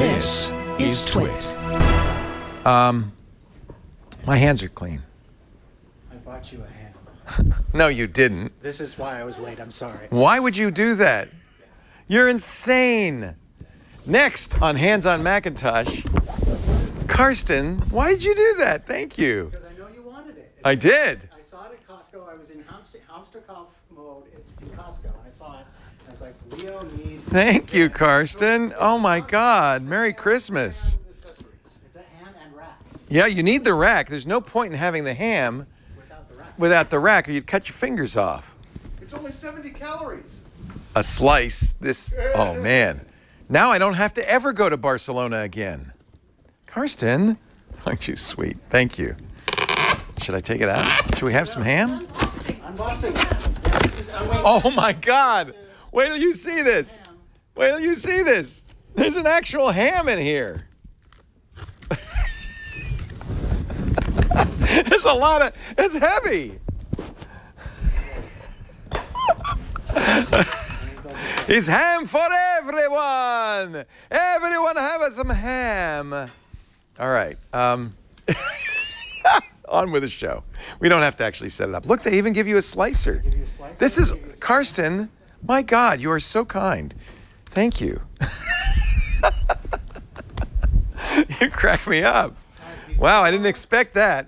This is TWiT. My hands are clean. I bought you a ham. No, you didn't. This is why I was late. I'm sorry. Why would you do that? You're insane. Next on Hands on Macintosh, Karsten, why did you do that? Thank you. Because I know you wanted it. I did. I saw it at Costco. I was in hamster cough mode in Costco. And I saw it. I was like, Leo needs... Thank you, Karsten. Oh, my God. Merry Christmas. It's a ham and rack. Yeah, you need the rack. There's no point in having the ham without the rack, or you'd cut your fingers off. It's only 70 calories. A slice. Oh, man. Now I don't have to ever go to Barcelona again. Karsten, aren't you sweet? Thank you. Should I take it out? Should we have some ham? Unboxing. Oh, my God. Wait till you see this. Wait till you see this. There's an actual ham in here. There's a lot of... It's heavy. It's ham for everyone. Everyone have some ham. All right. On with the show. We don't have to actually set it up. Look, they even give you a slicer. This is... Karsten, my God, you are so kind. Thank you. You crack me up. Wow, I didn't expect that.